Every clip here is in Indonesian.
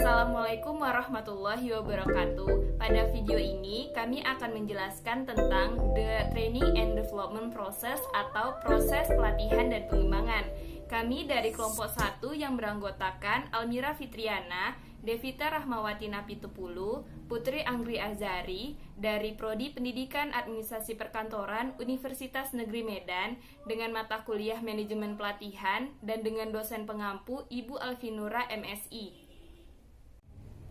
Assalamualaikum warahmatullahi wabarakatuh. Pada video ini kami akan menjelaskan tentang the training and development process atau proses pelatihan dan pengembangan. Kami dari kelompok 1 yang beranggotakan Almira Fitriana, Devita Rahmawati Napitupulu, Putri Anggri Azari dari Prodi Pendidikan Administrasi Perkantoran Universitas Negeri Medan dengan mata kuliah Manajemen Pelatihan dan dengan dosen pengampu Ibu Alvinura MSI.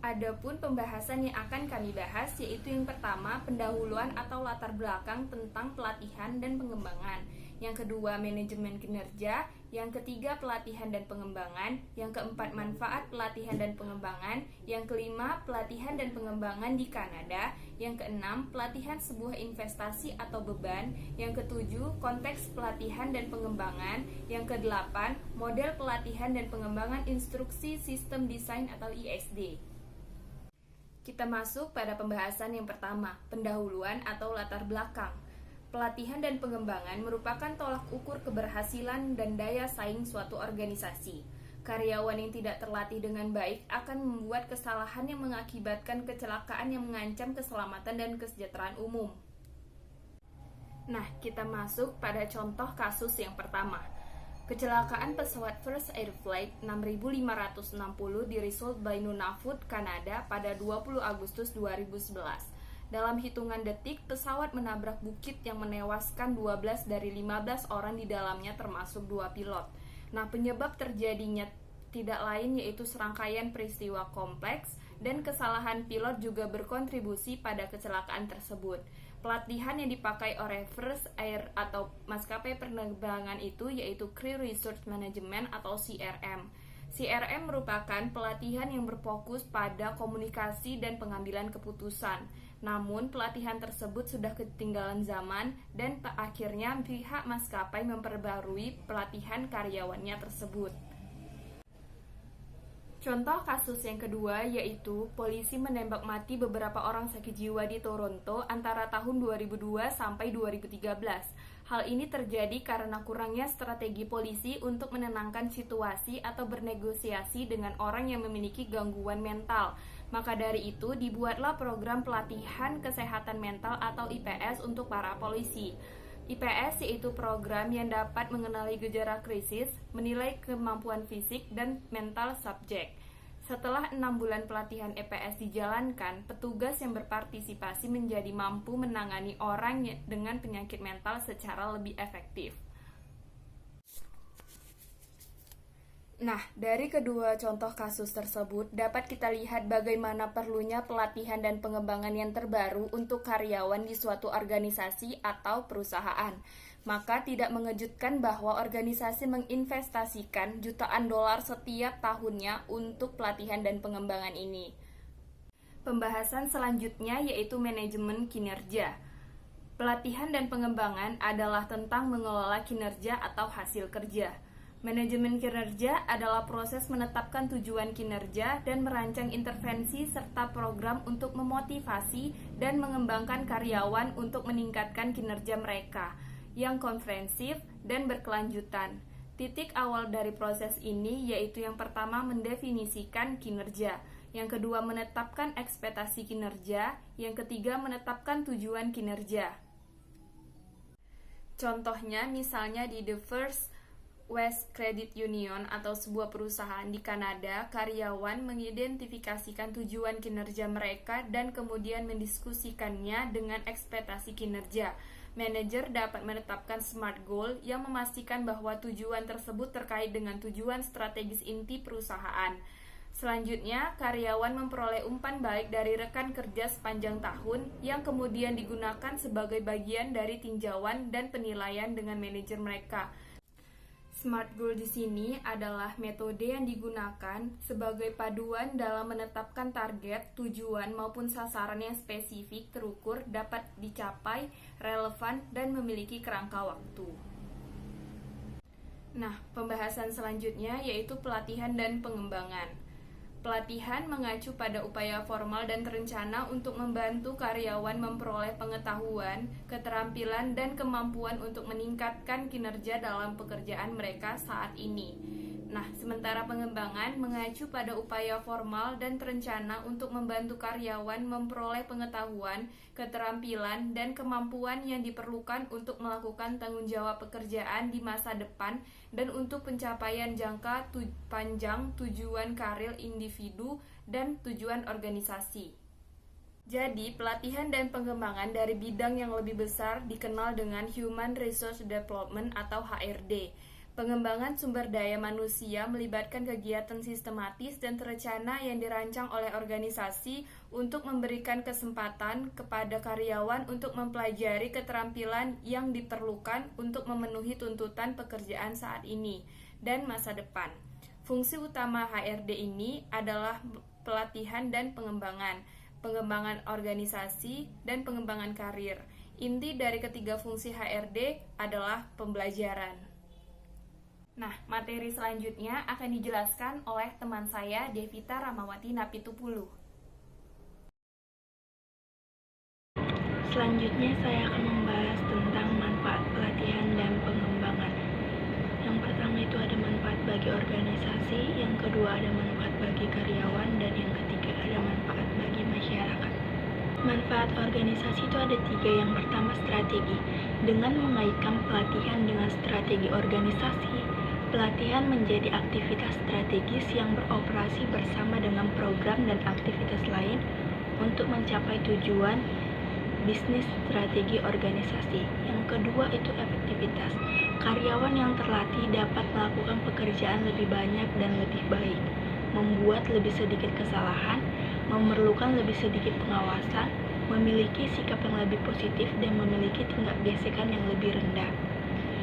Adapun pembahasan yang akan kami bahas yaitu yang pertama pendahuluan atau latar belakang tentang pelatihan dan pengembangan, yang kedua manajemen kinerja, yang ketiga pelatihan dan pengembangan, yang keempat manfaat pelatihan dan pengembangan, yang kelima pelatihan dan pengembangan di Kanada, yang keenam pelatihan sebuah investasi atau beban, yang ketujuh konteks pelatihan dan pengembangan, yang kedelapan model pelatihan dan pengembangan instruksi sistem desain atau ISD. Kita masuk pada pembahasan yang pertama, pendahuluan atau latar belakang. Pelatihan dan pengembangan merupakan tolak ukur keberhasilan dan daya saing suatu organisasi. Karyawan yang tidak terlatih dengan baik akan membuat kesalahan yang mengakibatkan kecelakaan yang mengancam keselamatan dan kesejahteraan umum. Nah, kita masuk pada contoh kasus yang pertama. Kecelakaan pesawat First Air Flight 6560 di Result by Nunavut, Kanada pada 20 Agustus 2011. Dalam hitungan detik, pesawat menabrak bukit yang menewaskan 12 dari 15 orang di dalamnya termasuk 2 pilot. Nah, penyebab terjadinya tidak lain yaitu serangkaian peristiwa kompleks dan kesalahan pilot juga berkontribusi pada kecelakaan tersebut. Pelatihan yang dipakai oleh First Air atau maskapai penerbangan itu yaitu Crew Resource Management atau CRM. CRM merupakan pelatihan yang berfokus pada komunikasi dan pengambilan keputusan. Namun pelatihan tersebut sudah ketinggalan zaman dan akhirnya pihak maskapai memperbarui pelatihan karyawannya tersebut. Contoh kasus yang kedua yaitu polisi menembak mati beberapa orang sakit jiwa di Toronto antara tahun 2002 sampai 2013. Hal ini terjadi karena kurangnya strategi polisi untuk menenangkan situasi atau bernegosiasi dengan orang yang memiliki gangguan mental. Maka dari itu dibuatlah program pelatihan kesehatan mental atau IPS untuk para polisi. IPS yaitu program yang dapat mengenali gejala krisis, menilai kemampuan fisik dan mental subjek. Setelah 6 bulan pelatihan IPS dijalankan, petugas yang berpartisipasi menjadi mampu menangani orang dengan penyakit mental secara lebih efektif. Nah, dari kedua contoh kasus tersebut dapat kita lihat bagaimana perlunya pelatihan dan pengembangan yang terbaru untuk karyawan di suatu organisasi atau perusahaan. Maka tidak mengejutkan bahwa organisasi menginvestasikan jutaan dolar setiap tahunnya untuk pelatihan dan pengembangan ini. Pembahasan selanjutnya yaitu manajemen kinerja. Pelatihan dan pengembangan adalah tentang mengelola kinerja atau hasil kerja. Manajemen kinerja adalah proses menetapkan tujuan kinerja dan merancang intervensi serta program untuk memotivasi dan mengembangkan karyawan untuk meningkatkan kinerja mereka yang komprehensif dan berkelanjutan. Titik awal dari proses ini yaitu yang pertama mendefinisikan kinerja, yang kedua menetapkan ekspektasi kinerja, yang ketiga menetapkan tujuan kinerja. Contohnya misalnya di The First West Credit Union atau sebuah perusahaan di Kanada, karyawan mengidentifikasikan tujuan kinerja mereka dan kemudian mendiskusikannya dengan ekspektasi kinerja. Manajer dapat menetapkan SMART goal yang memastikan bahwa tujuan tersebut terkait dengan tujuan strategis inti perusahaan. Selanjutnya, karyawan memperoleh umpan balik dari rekan kerja sepanjang tahun yang kemudian digunakan sebagai bagian dari tinjauan dan penilaian dengan manajer mereka. SMART Goal di sini adalah metode yang digunakan sebagai paduan dalam menetapkan target, tujuan maupun sasaran yang spesifik, terukur, dapat dicapai, relevan, dan memiliki kerangka waktu. Nah, pembahasan selanjutnya yaitu pelatihan dan pengembangan. Pelatihan mengacu pada upaya formal dan terencana untuk membantu karyawan memperoleh pengetahuan, keterampilan, dan kemampuan untuk meningkatkan kinerja dalam pekerjaan mereka saat ini. Nah, sementara pengembangan mengacu pada upaya formal dan terencana untuk membantu karyawan memperoleh pengetahuan, keterampilan, dan kemampuan yang diperlukan untuk melakukan tanggung jawab pekerjaan di masa depan dan untuk pencapaian jangka panjang tujuan karir individu dan tujuan organisasi. Jadi, pelatihan dan pengembangan dari bidang yang lebih besar dikenal dengan Human Resource Development atau HRD. Pengembangan sumber daya manusia melibatkan kegiatan sistematis dan terencana yang dirancang oleh organisasi untuk memberikan kesempatan kepada karyawan untuk mempelajari keterampilan yang diperlukan untuk memenuhi tuntutan pekerjaan saat ini dan masa depan. Fungsi utama HRD ini adalah pelatihan dan pengembangan organisasi, dan pengembangan karir. Inti dari ketiga fungsi HRD adalah pembelajaran. Nah, materi selanjutnya akan dijelaskan oleh teman saya, Devita Ramawati Napitupulu. Selanjutnya saya akan membahas tentang manfaat pelatihan dan pengembangan. Yang pertama itu ada manfaat bagi organisasi, yang kedua ada manfaat bagi karyawan, dan yang ketiga ada manfaat bagi masyarakat. Manfaat organisasi itu ada 3. Yang pertama strategi. Dengan mengaitkan pelatihan dengan strategi organisasi, pelatihan menjadi aktivitas strategis yang beroperasi bersama dengan program dan aktivitas lain untuk mencapai tujuan bisnis strategi organisasi. Yang kedua itu efektivitas. Karyawan yang terlatih dapat melakukan pekerjaan lebih banyak dan lebih baik, membuat lebih sedikit kesalahan, memerlukan lebih sedikit pengawasan, memiliki sikap yang lebih positif, dan memiliki tingkat gesekan yang lebih rendah.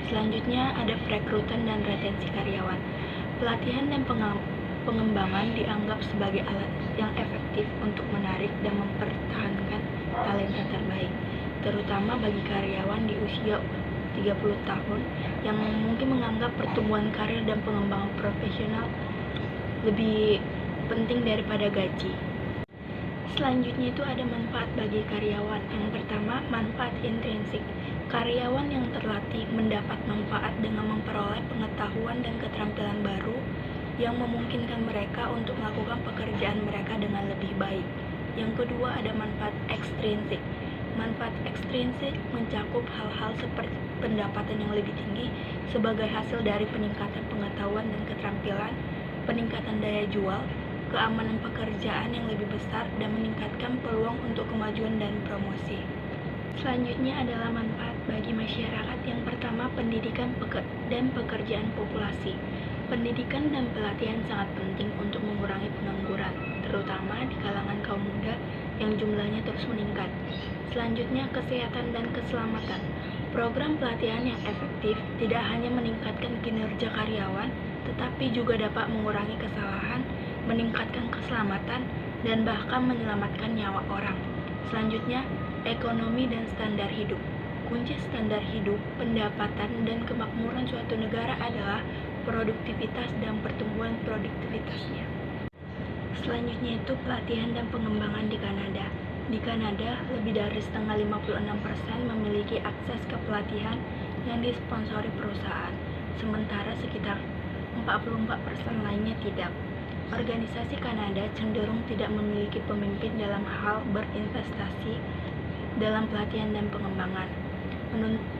Selanjutnya ada perekrutan dan retensi karyawan. Pelatihan dan pengembangan dianggap sebagai alat yang efektif untuk menarik dan mempertahankan talenta terbaik, terutama bagi karyawan di usia 30 tahun yang mungkin menganggap pertumbuhan karir dan pengembangan profesional lebih penting daripada gaji. Selanjutnya itu ada manfaat bagi karyawan. Yang pertama, manfaat intrinsik. Karyawan yang terlatih mendapat manfaat dengan memperoleh pengetahuan dan keterampilan baru yang memungkinkan mereka untuk melakukan pekerjaan mereka dengan lebih baik. Yang kedua ada manfaat ekstrinsik. Manfaat ekstrinsik mencakup hal-hal seperti pendapatan yang lebih tinggi sebagai hasil dari peningkatan pengetahuan dan keterampilan, peningkatan daya jual, keamanan pekerjaan yang lebih besar, dan meningkatkan peluang untuk kemajuan dan promosi. Selanjutnya adalah manfaat bagi masyarakat. Yang pertama, pendidikan dan pekerjaan populasi. Pendidikan dan pelatihan sangat penting untuk mengurangi pengangguran, terutama di kalangan kaum muda yang jumlahnya terus meningkat. Selanjutnya, kesehatan dan keselamatan. Program pelatihan yang efektif tidak hanya meningkatkan kinerja karyawan, tetapi juga dapat mengurangi kesalahan, meningkatkan keselamatan, dan bahkan menyelamatkan nyawa orang. Selanjutnya, ekonomi dan standar hidup. Kunci standar hidup, pendapatan, dan kemakmuran suatu negara adalah produktivitas dan pertumbuhan produktivitasnya. Selanjutnya itu pelatihan dan pengembangan di Kanada. Di Kanada, lebih dari setengah 56% memiliki akses ke pelatihan yang disponsori perusahaan, sementara sekitar 44% lainnya tidak. Organisasi Kanada cenderung tidak memiliki pemimpin dalam hal berinvestasi dalam pelatihan dan pengembangan.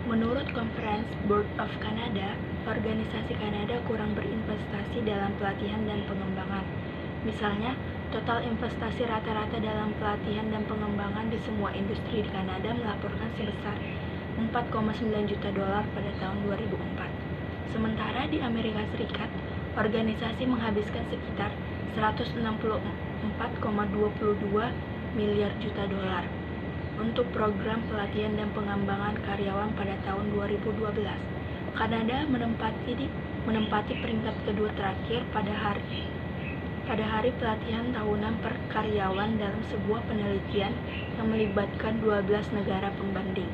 Menurut Conference Board of Canada, organisasi Kanada kurang berinvestasi dalam pelatihan dan pengembangan. Misalnya, total investasi rata-rata dalam pelatihan dan pengembangan di semua industri di Kanada melaporkan sebesar $4,9 juta pada tahun 2004. Sementara di Amerika Serikat, organisasi menghabiskan sekitar $164,22 miliar juta untuk program pelatihan dan pengembangan karyawan pada tahun 2012. Kanada menempati peringkat kedua terakhir pada hari pelatihan tahunan per karyawan dalam sebuah penelitian yang melibatkan 12 negara pembanding.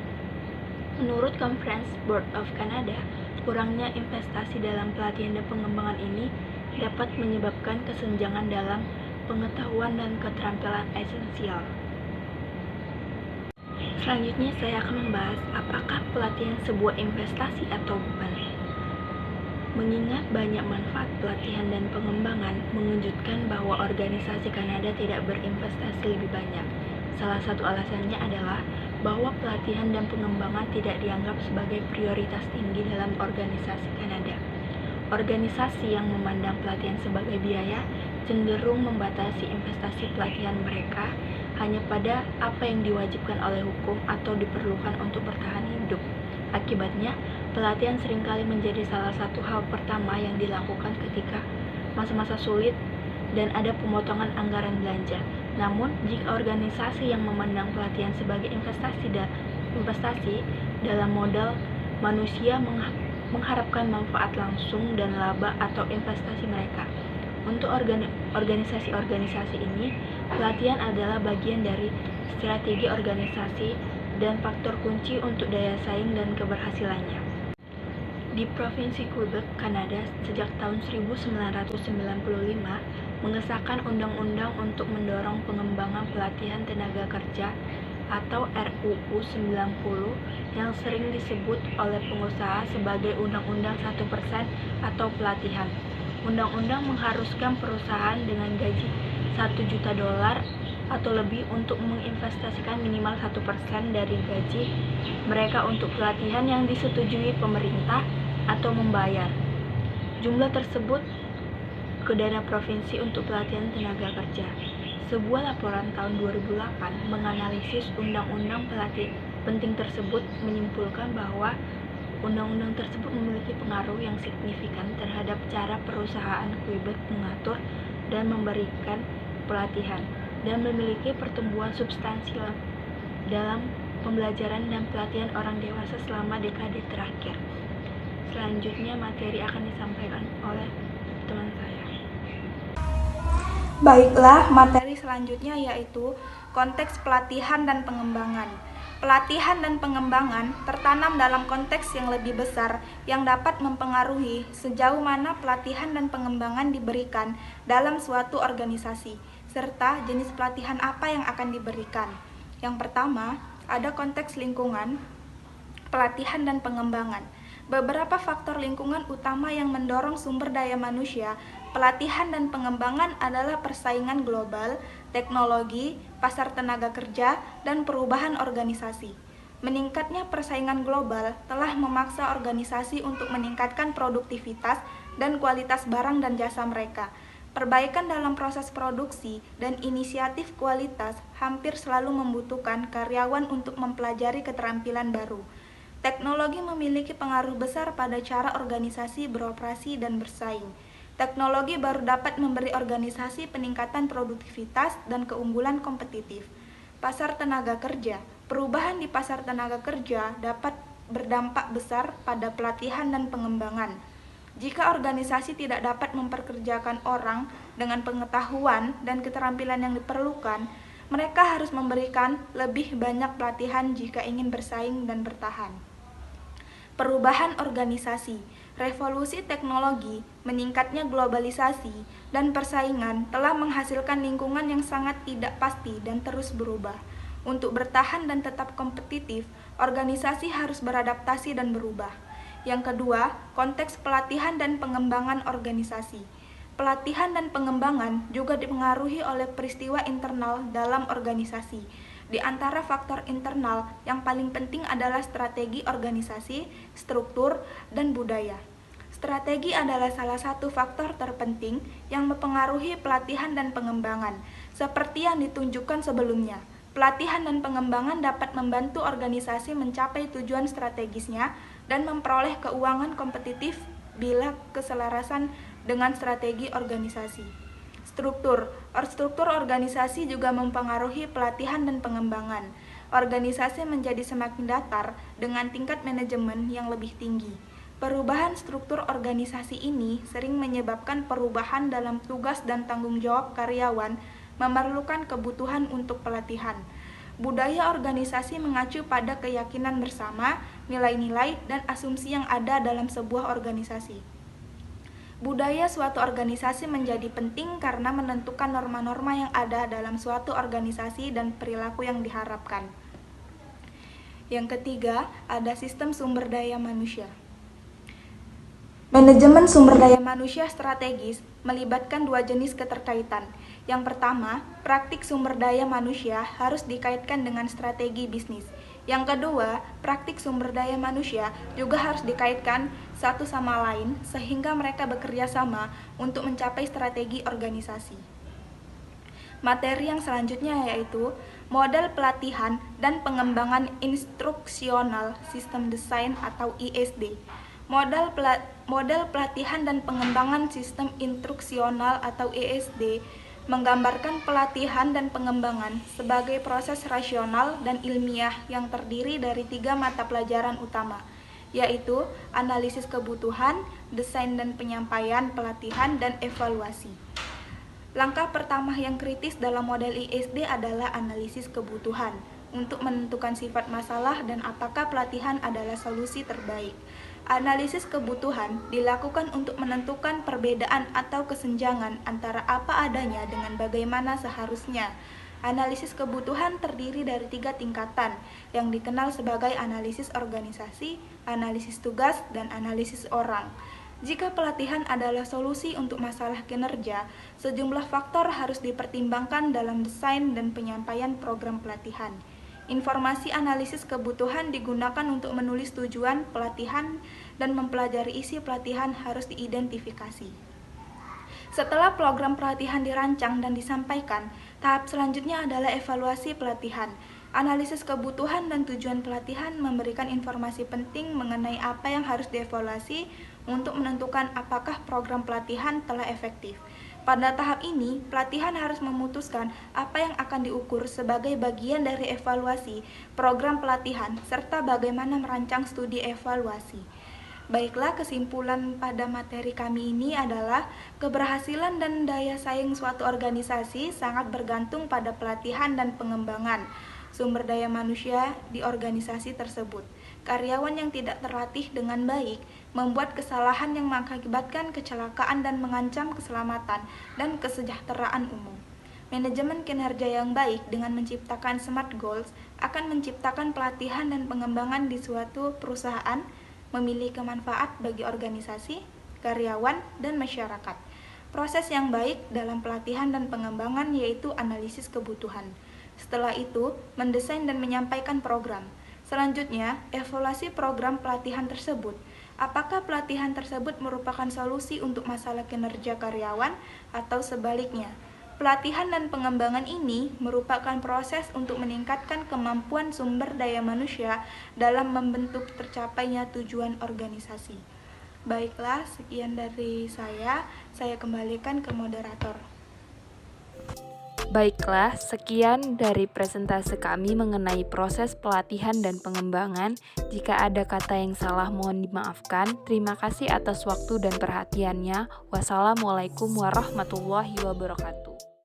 Menurut Conference Board of Canada, kurangnya investasi dalam pelatihan dan pengembangan ini dapat menyebabkan kesenjangan dalam pengetahuan dan keterampilan esensial. Selanjutnya saya akan membahas apakah pelatihan sebuah investasi atau bukan. Mengingat banyak manfaat pelatihan dan pengembangan, mengejutkan bahwa organisasi Kanada tidak berinvestasi lebih banyak. Salah satu alasannya adalah bahwa pelatihan dan pengembangan tidak dianggap sebagai prioritas tinggi dalam organisasi Kanada. Organisasi yang memandang pelatihan sebagai biaya cenderung membatasi investasi pelatihan mereka hanya pada apa yang diwajibkan oleh hukum atau diperlukan untuk bertahan hidup. Akibatnya, pelatihan seringkali menjadi salah satu hal pertama yang dilakukan ketika masa-masa sulit dan ada pemotongan anggaran belanja. Namun, jika organisasi yang memandang pelatihan sebagai investasi dalam modal manusia mengharapkan manfaat langsung dan laba atau investasi mereka. Untuk organisasi-organisasi ini, pelatihan adalah bagian dari strategi organisasi dan faktor kunci untuk daya saing dan keberhasilannya. Di Provinsi Quebec, Kanada, sejak tahun 1995, mengesahkan undang-undang untuk mendorong pengembangan pelatihan tenaga kerja atau RUU 90 yang sering disebut oleh pengusaha sebagai Undang-Undang 1% atau pelatihan. Undang-undang mengharuskan perusahaan dengan gaji $1 juta atau lebih untuk menginvestasikan minimal 1% dari gaji mereka untuk pelatihan yang disetujui pemerintah atau membayar jumlah tersebut ke dana provinsi untuk pelatihan tenaga kerja. Sebuah laporan tahun 2008 menganalisis undang-undang pelatihan penting tersebut menyimpulkan bahwa undang-undang tersebut memiliki pengaruh yang signifikan terhadap cara perusahaan Quebec mengatur dan memberikan pelatihan, dan memiliki pertumbuhan substansial dalam pembelajaran dan pelatihan orang dewasa selama dekade terakhir. Selanjutnya materi akan disampaikan oleh teman saya. Baiklah, materi selanjutnya yaitu konteks pelatihan dan pengembangan. Pelatihan dan pengembangan tertanam dalam konteks yang lebih besar yang dapat mempengaruhi sejauh mana pelatihan dan pengembangan diberikan dalam suatu organisasi, serta jenis pelatihan apa yang akan diberikan. Yang pertama, ada konteks lingkungan, pelatihan dan pengembangan. Beberapa faktor lingkungan utama yang mendorong sumber daya manusia, pelatihan dan pengembangan adalah persaingan global, teknologi, pasar tenaga kerja, dan perubahan organisasi. Meningkatnya persaingan global telah memaksa organisasi untuk meningkatkan produktivitas dan kualitas barang dan jasa mereka. Perbaikan dalam proses produksi dan inisiatif kualitas hampir selalu membutuhkan karyawan untuk mempelajari keterampilan baru. Teknologi memiliki pengaruh besar pada cara organisasi beroperasi dan bersaing. Teknologi baru dapat memberi organisasi peningkatan produktivitas dan keunggulan kompetitif. Pasar tenaga kerja. Perubahan di pasar tenaga kerja dapat berdampak besar pada pelatihan dan pengembangan. Jika organisasi tidak dapat memperkerjakan orang dengan pengetahuan dan keterampilan yang diperlukan, mereka harus memberikan lebih banyak pelatihan jika ingin bersaing dan bertahan. Perubahan organisasi, revolusi teknologi, meningkatnya globalisasi, dan persaingan telah menghasilkan lingkungan yang sangat tidak pasti dan terus berubah. Untuk bertahan dan tetap kompetitif, organisasi harus beradaptasi dan berubah. Yang kedua, konteks pelatihan dan pengembangan organisasi. Pelatihan dan pengembangan juga dipengaruhi oleh peristiwa internal dalam organisasi. Di antara faktor internal yang paling penting adalah strategi organisasi, struktur, dan budaya. Strategi adalah salah satu faktor terpenting yang mempengaruhi pelatihan dan pengembangan. Seperti yang ditunjukkan sebelumnya, pelatihan dan pengembangan dapat membantu organisasi mencapai tujuan strategisnya dan memperoleh keuangan kompetitif bila keselarasan dengan strategi organisasi. Struktur organisasi juga mempengaruhi pelatihan dan pengembangan. Organisasi menjadi semakin datar dengan tingkat manajemen yang lebih tinggi. Perubahan struktur organisasi ini sering menyebabkan perubahan dalam tugas dan tanggung jawab karyawan, memerlukan kebutuhan untuk pelatihan. Budaya organisasi mengacu pada keyakinan bersama, nilai-nilai, dan asumsi yang ada dalam sebuah organisasi. Budaya suatu organisasi menjadi penting karena menentukan norma-norma yang ada dalam suatu organisasi dan perilaku yang diharapkan. Yang ketiga, ada sistem sumber daya manusia. Manajemen sumber daya manusia strategis melibatkan dua jenis keterkaitan. Yang pertama, praktik sumber daya manusia harus dikaitkan dengan strategi bisnis. Yang kedua, praktik sumber daya manusia juga harus dikaitkan satu sama lain sehingga mereka bekerja sama untuk mencapai strategi organisasi. Materi yang selanjutnya yaitu model pelatihan dan pengembangan instruksional sistem desain atau ISD. Model pelatihan dan pengembangan sistem instruksional atau ISD menggambarkan pelatihan dan pengembangan sebagai proses rasional dan ilmiah yang terdiri dari 3 mata pelajaran utama, yaitu analisis kebutuhan, desain dan penyampaian pelatihan, dan evaluasi. Langkah pertama yang kritis dalam model ISD adalah analisis kebutuhan untuk menentukan sifat masalah dan apakah pelatihan adalah solusi terbaik. Analisis kebutuhan dilakukan untuk menentukan perbedaan atau kesenjangan antara apa adanya dengan bagaimana seharusnya. Analisis kebutuhan terdiri dari 3 tingkatan yang dikenal sebagai analisis organisasi, analisis tugas, dan analisis orang. Jika pelatihan adalah solusi untuk masalah kinerja, sejumlah faktor harus dipertimbangkan dalam desain dan penyampaian program pelatihan. Informasi analisis kebutuhan digunakan untuk menulis tujuan pelatihan dan mempelajari isi pelatihan harus diidentifikasi. Setelah program pelatihan dirancang dan disampaikan, tahap selanjutnya adalah evaluasi pelatihan. Analisis kebutuhan dan tujuan pelatihan memberikan informasi penting mengenai apa yang harus dievaluasi untuk menentukan apakah program pelatihan telah efektif. Pada tahap ini, pelatihan harus memutuskan apa yang akan diukur sebagai bagian dari evaluasi program pelatihan serta bagaimana merancang studi evaluasi. Baiklah, kesimpulan pada materi kami ini adalah keberhasilan dan daya saing suatu organisasi sangat bergantung pada pelatihan dan pengembangan sumber daya manusia di organisasi tersebut. Karyawan yang tidak terlatih dengan baik membuat kesalahan yang mengakibatkan kecelakaan dan mengancam keselamatan dan kesejahteraan umum. Manajemen kinerja yang baik dengan menciptakan SMART Goals akan menciptakan pelatihan dan pengembangan di suatu perusahaan memiliki manfaat bagi organisasi, karyawan, dan masyarakat. Proses yang baik dalam pelatihan dan pengembangan yaitu analisis kebutuhan. Setelah itu, mendesain dan menyampaikan program. Selanjutnya, evaluasi program pelatihan tersebut. Apakah pelatihan tersebut merupakan solusi untuk masalah kinerja karyawan atau sebaliknya? Pelatihan dan pengembangan ini merupakan proses untuk meningkatkan kemampuan sumber daya manusia dalam membentuk tercapainya tujuan organisasi. Baiklah, sekian dari saya kembalikan ke moderator. Baiklah, sekian dari presentase kami mengenai proses pelatihan dan pengembangan. Jika ada kata yang salah, mohon dimaafkan. Terima kasih atas waktu dan perhatiannya. Wassalamualaikum warahmatullahi wabarakatuh.